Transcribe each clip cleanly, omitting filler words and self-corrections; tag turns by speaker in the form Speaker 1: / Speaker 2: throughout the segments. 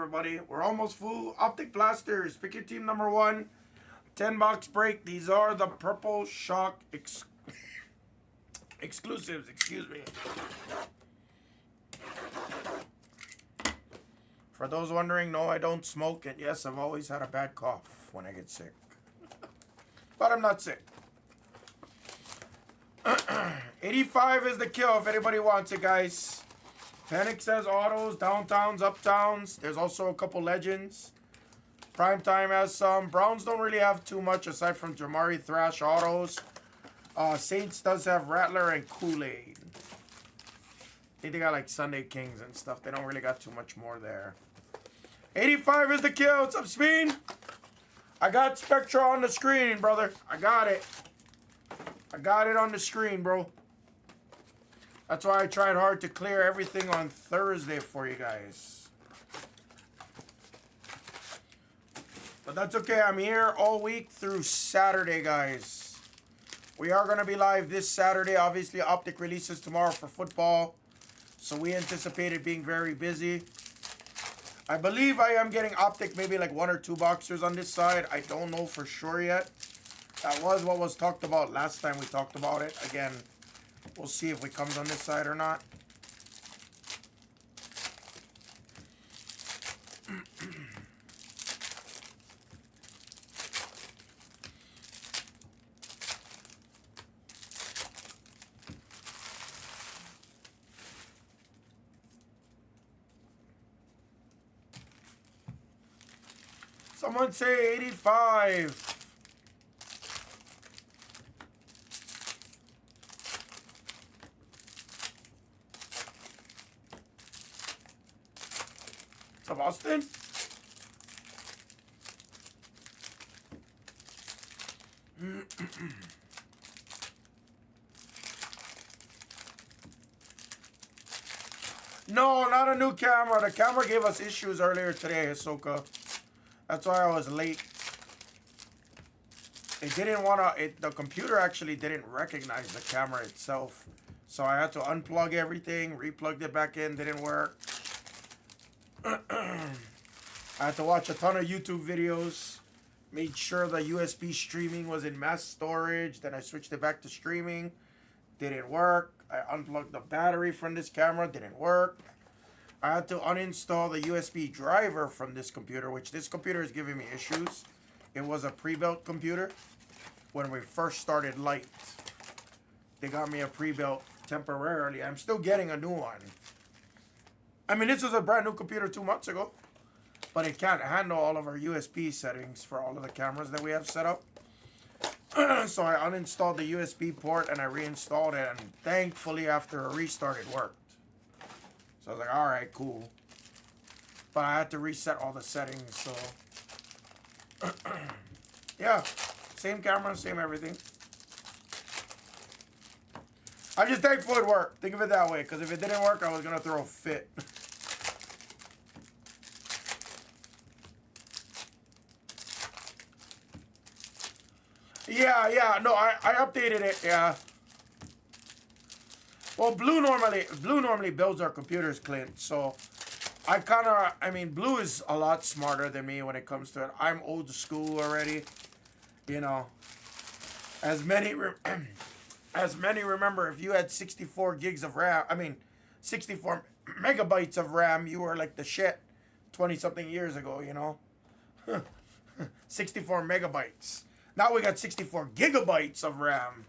Speaker 1: everybody. We're almost full. Optic Blasters. Pick your team number 1. 10-box break. These are the Purple Shock exclusives. Excuse me. For those wondering, no, I don't smoke. And yes, I've always had a bad cough when I get sick. But I'm not sick. 85 is the kill if anybody wants it, guys. Panic says autos, downtowns, uptowns. There's also a couple legends. Primetime has some. Browns don't really have too much aside from Jamari Thrash autos. Saints does have Rattler and Kool-Aid. I think they got like Sunday Kings and stuff. They don't really got too much more there. 85 is the kill. What's up, Speen? I got Spectra on the screen, brother. I got it. I got it on the screen, bro. That's why I tried hard to clear everything on Thursday for you guys. But that's okay. I'm here all week through Saturday, guys. We are going to be live this Saturday. Obviously, Optic releases tomorrow for football. So we anticipate it being very busy. I believe I am getting Optic maybe like 1 or 2 boxers on this side. I don't know for sure yet. That was what was talked about last time we talked about it. Again, we'll see if it comes on this side or not. Someone say 85. What's up, Austin? No, not a new camera. The camera gave us issues earlier today, Hisoka. That's why I was late. It didn't want to, the computer actually didn't recognize the camera itself. So I had to unplug everything, replugged it back in, didn't work. I had to watch a ton of YouTube videos. Made sure the USB streaming was in mass storage. Then I switched it back to streaming. Didn't work. I unplugged the battery from this camera. Didn't work. I had to uninstall the USB driver from this computer, which this computer is giving me issues. It was a pre-built computer when we first started Light. They got me a pre-built temporarily. I'm still getting a new one. I mean, this was a brand new computer 2 months ago, but it can't handle all of our USB settings for all of the cameras that we have set up. So I uninstalled the USB port and I reinstalled it, and thankfully after a restart it worked. So I was like, all right, cool. But I had to reset all the settings, so. Yeah, same camera, same everything. I'm just thankful it worked. Think of it that way, because if it didn't work, I was going to throw a fit. Yeah, no, I updated it, yeah. Well, Blue normally builds our computers, Clint. So I mean, Blue is a lot smarter than me when it comes to it. I'm old school already, you know. As many remember, if you had 64 gigs of RAM, I mean, 64 megabytes of RAM, you were like the shit 20-something years ago, you know. 64 megabytes. Now we got 64 gigabytes of RAM.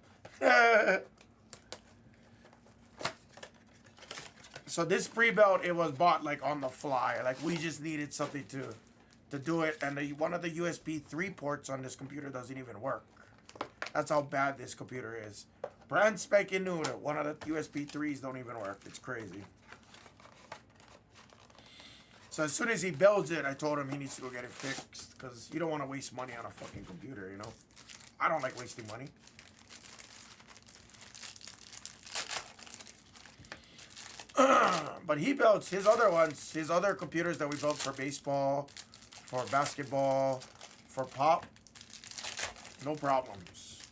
Speaker 1: So this pre-built, it was bought like on the fly. Like we just needed something to do it. And one of the USB 3 ports on this computer doesn't even work. That's how bad this computer is. Brand spanking new. One of the USB 3s don't even work. It's crazy. So as soon as he builds it, I told him he needs to go get it fixed. Because you don't want to waste money on a fucking computer, you know. I don't like wasting money. But he builds his other ones, his other computers that we built for baseball, for basketball, for pop. No problems.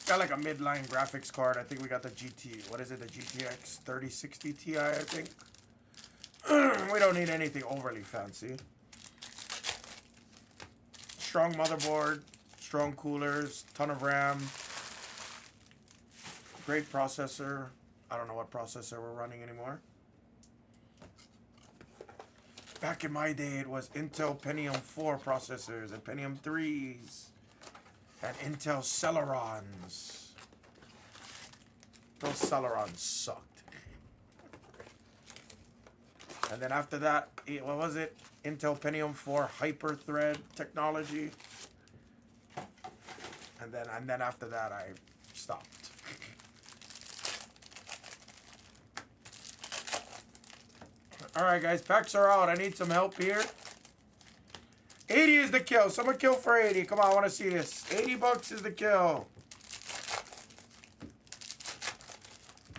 Speaker 1: Got like a midline graphics card. I think we got the GT. What is it? The GTX 3060 Ti, I think. We don't need anything overly fancy. Strong motherboard, strong coolers, ton of RAM, great processor. I don't know what processor we're running anymore. Back in my day, it was Intel Pentium 4 processors and Pentium 3s and Intel Celerons. Those Celerons sucked. And then after that, what was it? Intel Pentium 4 Hyper-Thread technology. And then after that, I stopped. All right, guys, packs are out. I need some help here. 80 is the kill. Someone kill for 80. Come on, I want to see this. 80 bucks is the kill.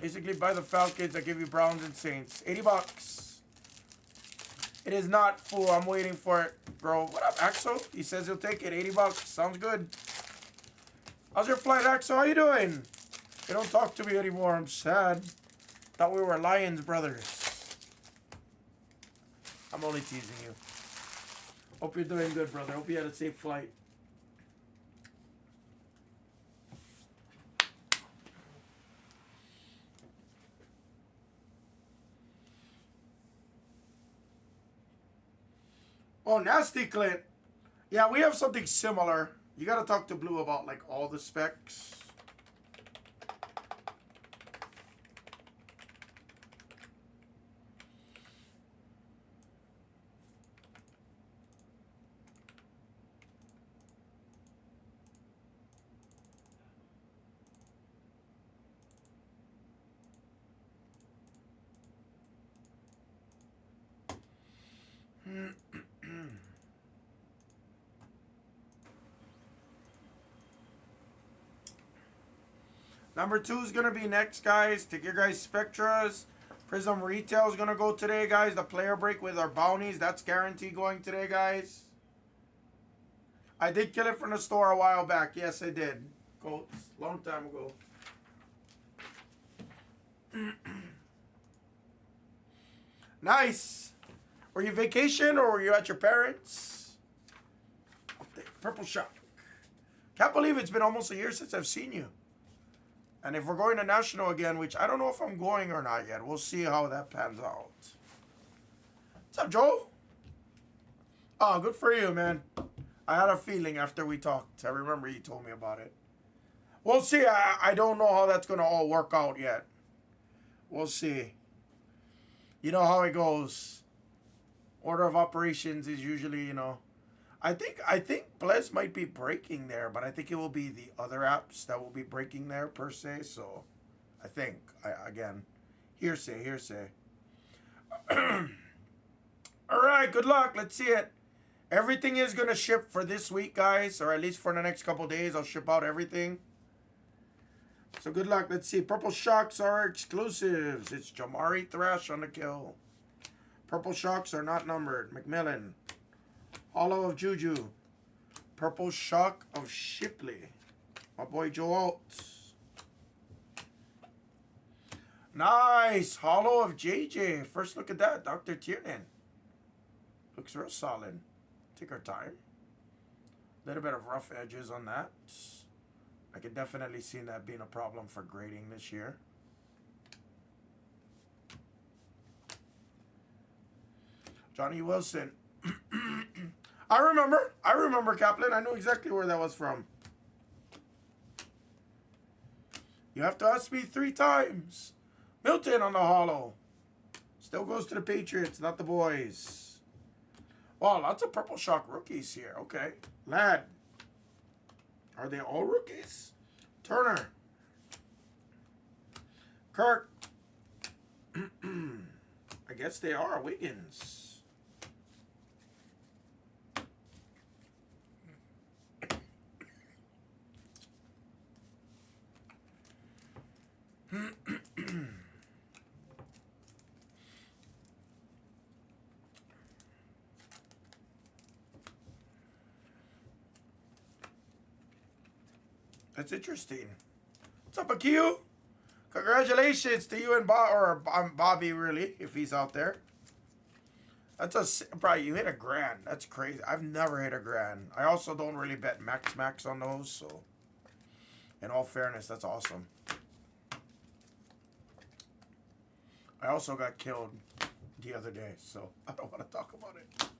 Speaker 1: Basically, buy the Falcons. I give you Browns and Saints. 80 bucks. It is not full. I'm waiting for it, bro. What up, Axel? He says he'll take it. 80 bucks. Sounds good. How's your flight, Axel? How you doing? You don't talk to me anymore. I'm sad. Thought we were Lions brothers. I'm only teasing you. Hope you're doing good, brother. Hope you had a safe flight. Oh, Nasty Clint. Yeah, we have something similar. You got to talk to Blue about, like, all the specs. Number 2 is going to be next, guys. Take your guys' Spectras. Prism Retail is going to go today, guys. The player break with our bounties. That's guaranteed going today, guys. I did kill it from the store a while back. Yes, I did. Long time ago. Nice. Were you vacation or were you at your parents'? Purple Shock. Can't believe it's been almost a year since I've seen you. And if we're going to National again, which I don't know if I'm going or not yet. We'll see how that pans out. What's up, Joe? Oh, good for you, man. I had a feeling after we talked. I remember you told me about it. We'll see. I don't know how that's going to all work out yet. We'll see. You know how it goes. Order of operations is usually, you know. I think Blez might be breaking there, but I think it will be the other apps that will be breaking there per se. So, I think, again, hearsay. All right, good luck. Let's see it. Everything is going to ship for this week, guys, or at least for the next couple days. I'll ship out everything. So, good luck. Let's see. Purple Shocks are exclusives. It's Jamari Thrash on the kill. Purple Shocks are not numbered. McMillan. Hollow of Juju. Purple Shock of Shipley. My boy Joe Alt. Nice. Hollow of JJ. First look at that. Dr. Tiernan. Looks real solid. Take our time. A little bit of rough edges on that. I could definitely see that being a problem for grading this year. Johnny Wilson. I remember, Kaplan. I know exactly where that was from. You have to ask me 3 times. Milton on the hollow. Still goes to the Patriots, not the boys. Wow, lots of Purple Shock rookies here. Okay. Ladd. Are they all rookies? Turner. Kirk. I guess they are. Wiggins. That's interesting. What's up, Akio? Congratulations to you and Bobby, really, if he's out there. That's probably you hit $1,000. That's crazy. I've never hit $1,000. I also don't really bet max on those, so in all fairness, that's awesome. I also got killed the other day, so I don't want to talk about it.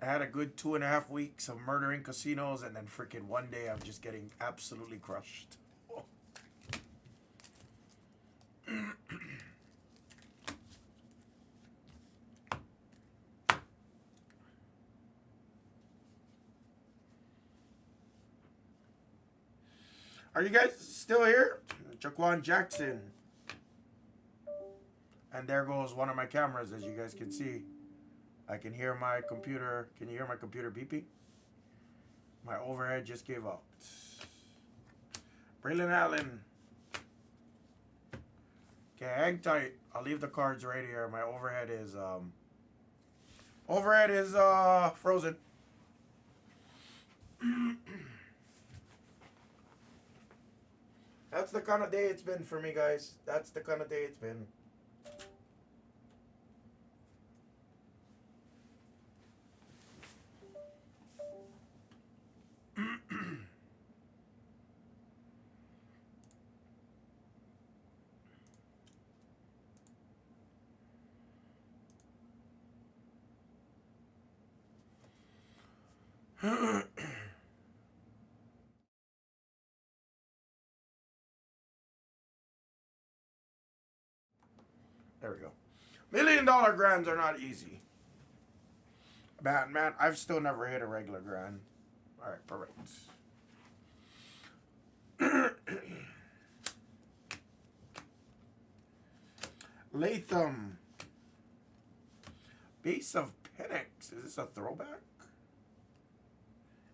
Speaker 1: I had a good 2.5 weeks of murdering casinos, and then freaking one day I'm just getting absolutely crushed. Are you guys still here? Jaquan Jackson. And there goes one of my cameras, as you guys can see. I can hear my computer. Can you hear my computer beeping? My overhead just gave up. Braylon Allen. Okay, hang tight. I'll leave the cards right here. My overhead is frozen. That's the kind of day it's been for me, guys. That's the kind of day it's been. There we go. $1 million grands are not easy. Man, I've still never hit a regular grand. All right, perfect. Latham. Base of Penix. Is this a throwback?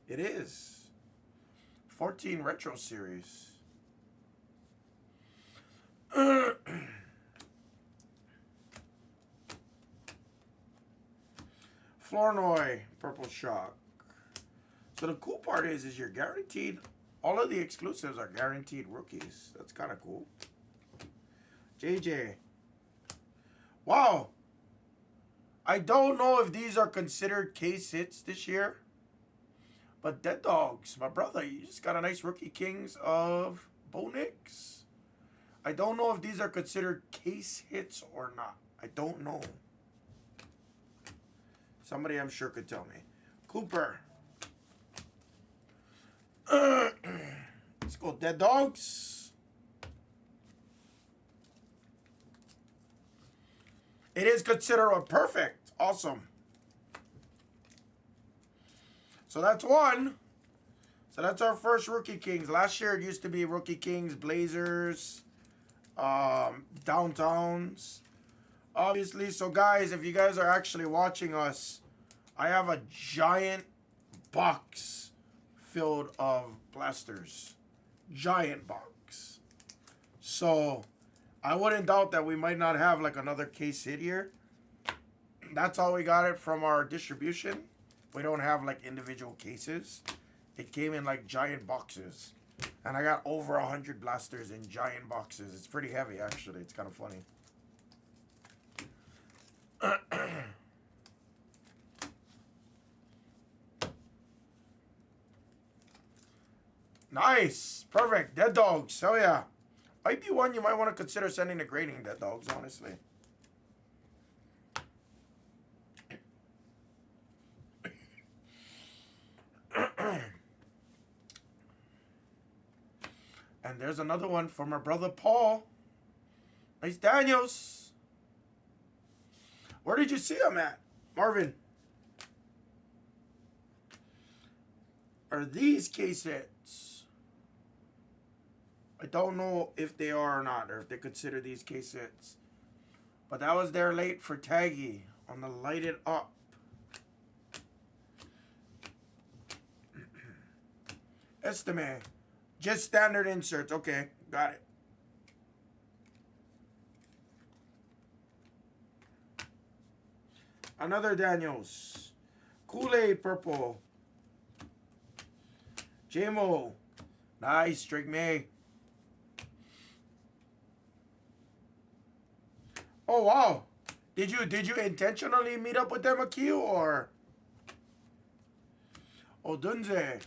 Speaker 1: It is. 14 Retro Series. Flournoy, Purple Shock. So the cool part is you're guaranteed, all of the exclusives are guaranteed rookies. That's kind of cool. JJ. Wow. I don't know if these are considered case hits this year. But Dead Dogs, my brother, you just got a nice rookie Kings of Bo Nix. I don't know if these are considered case hits or not. I don't know. Somebody I'm sure could tell me. Cooper. Let's go Dead Dogs. It is considered a perfect. Awesome. So that's one. So that's our first Rookie Kings. Last year it used to be Rookie Kings, Blazers, Downtowns. Obviously, so guys, if you guys are actually watching us, I have a giant box filled of blasters. Giant box. So I wouldn't doubt that we might not have like another case hit here. That's how we got it from our distribution. We don't have like individual cases. It came in like giant boxes. And I got over 100 blasters in giant boxes. It's pretty heavy actually. It's kind of funny. Nice. Perfect. Dead Dogs. Hell yeah. Might be one you might want to consider sending to grading, Dead Dogs, honestly. And there's another one from our brother Paul. Nice Daniels. Where did you see him at, Marvin? Are these case hits? I don't know if they are or not, or if they consider these case hits. But that was there late for Taggy on the Light It Up. Estimate. Just standard inserts. Okay, got it. Another Daniels. Kool-Aid purple. JMO. Nice, Drake May. Oh wow. Did you intentionally meet up with them, Akil, or Odunze?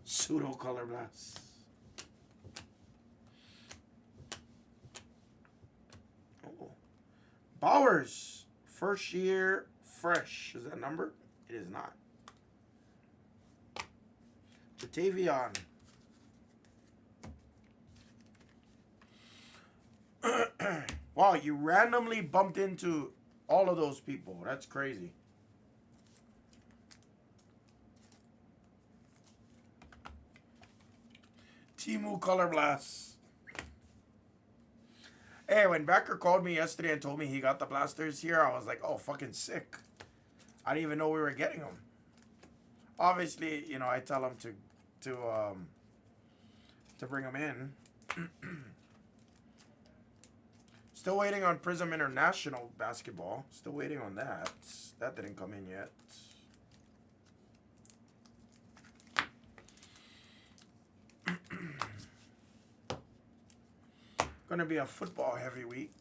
Speaker 1: Pseudo color blast. Oh. Bowers. First year fresh. Is that number? It is not. Jatavion. Wow, you randomly bumped into all of those people. That's crazy. Timu Color Blast. Hey, when Becker called me yesterday and told me he got the blasters here, I was like, oh, fucking sick. I didn't even know we were getting them. Obviously, you know, I tell him to bring them in. Still waiting on Prism International basketball. Still waiting on that. That didn't come in yet. Gonna be a football heavy week.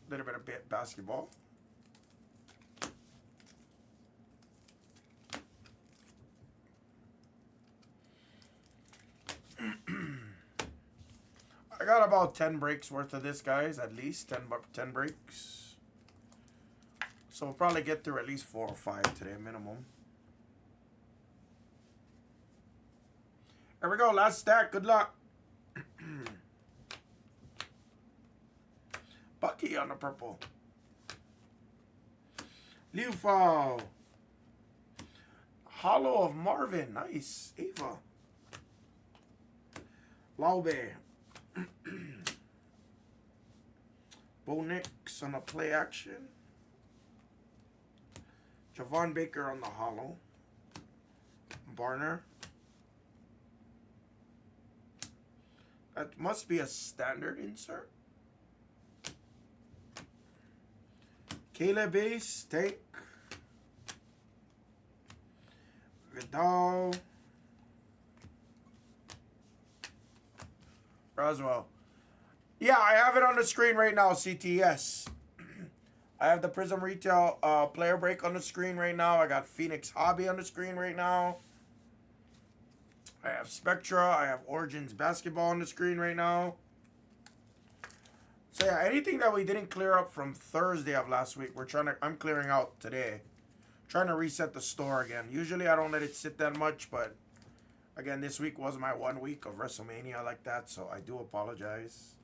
Speaker 1: Little bit of basketball. I got about 10 breaks worth of this, guys. At least 10 breaks. So we'll probably get through at least 4 or 5 today, minimum. Here we go. Last stack. Good luck. Bucky on the purple. Liu Fao. Hollow of Marvin. Nice. Ava. Laube. Bo Nix on a play action. Javon Baker on the hollow. Barner. That must be a standard insert. Caleb base, Tank. Vidal. Roswell. Yeah, I have it on the screen right now, CTS. I have the Prism Retail player break on the screen right now. I got Phoenix Hobby on the screen right now. I have Spectra. I have Origins Basketball on the screen right now. So yeah, anything that we didn't clear up from Thursday of last week, I'm clearing out today. Trying to reset the store again. Usually I don't let it sit that much, but again, this week was my 1 week of WrestleMania like that, so I do apologize.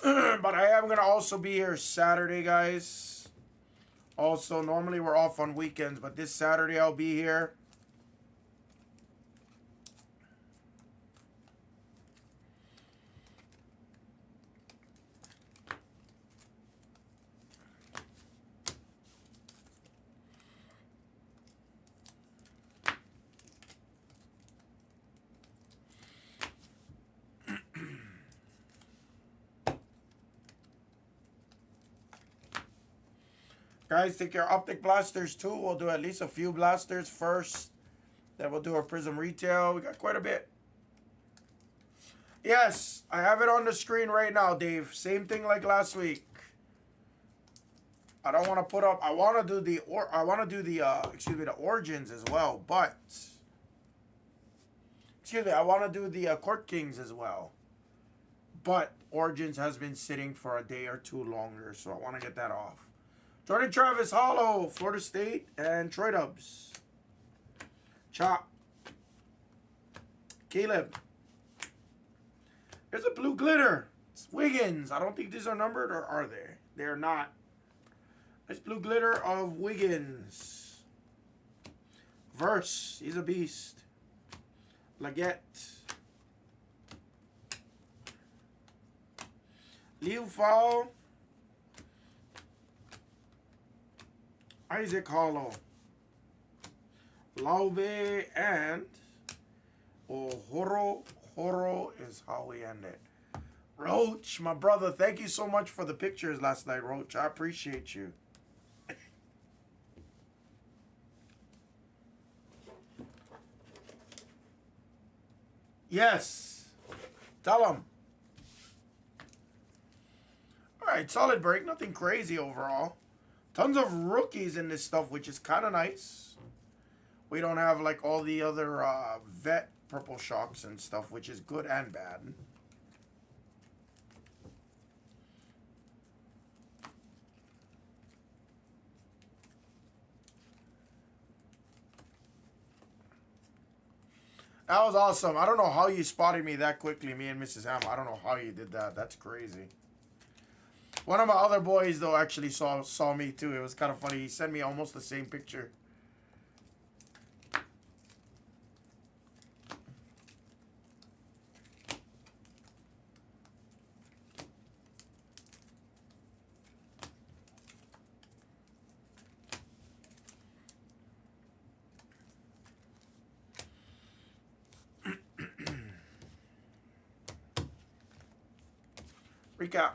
Speaker 1: But I am going to also be here Saturday, guys. Also, normally we're off on weekends, but this Saturday I'll be here. Guys, take your Optic blasters too. We'll do at least a few blasters first. Then we'll do our Prism Retail. We got quite a bit. Yes, I have it on the screen right now, Dave. Same thing like last week. I don't want to put up. I want to do the the Origins as well, but I want to do the Court Kings as well. But Origins has been sitting for a day or two longer, so I want to get that off. Jordan Travis, Hollow, Florida State, and Troy Dubs. Chop. Caleb. There's a blue glitter. It's Wiggins. I don't think these are numbered, or are they? They're not. Nice blue glitter of Wiggins. Verse. He's a beast. Leggett. Liu Fao. Isaac Hollow. Laube and Horo is how we end it. Roach, my brother, thank you so much for the pictures last night, Roach. I appreciate you. Yes. Tell them. All right, solid break. Nothing crazy overall. Tons of rookies in this stuff, which is kind of nice. We don't have like all the other vet purple shocks and stuff, which is good and bad. That was awesome. I don't know how you spotted me that quickly, me and Mrs. Ham. I don't know how you did that. That's crazy. One of my other boys, though, actually saw me, too. It was kind of funny. He sent me almost the same picture. Recap.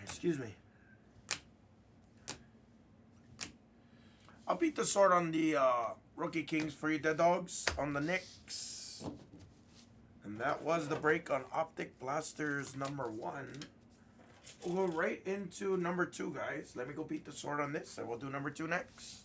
Speaker 1: Excuse me. I'll beat the sword on the Rookie Kings for you, Dead Dogs, on the Knicks. And that was the break on Optic Blasters number 1. We'll go right into number 2, guys. Let me go beat the sword on this, and we'll do number 2 next.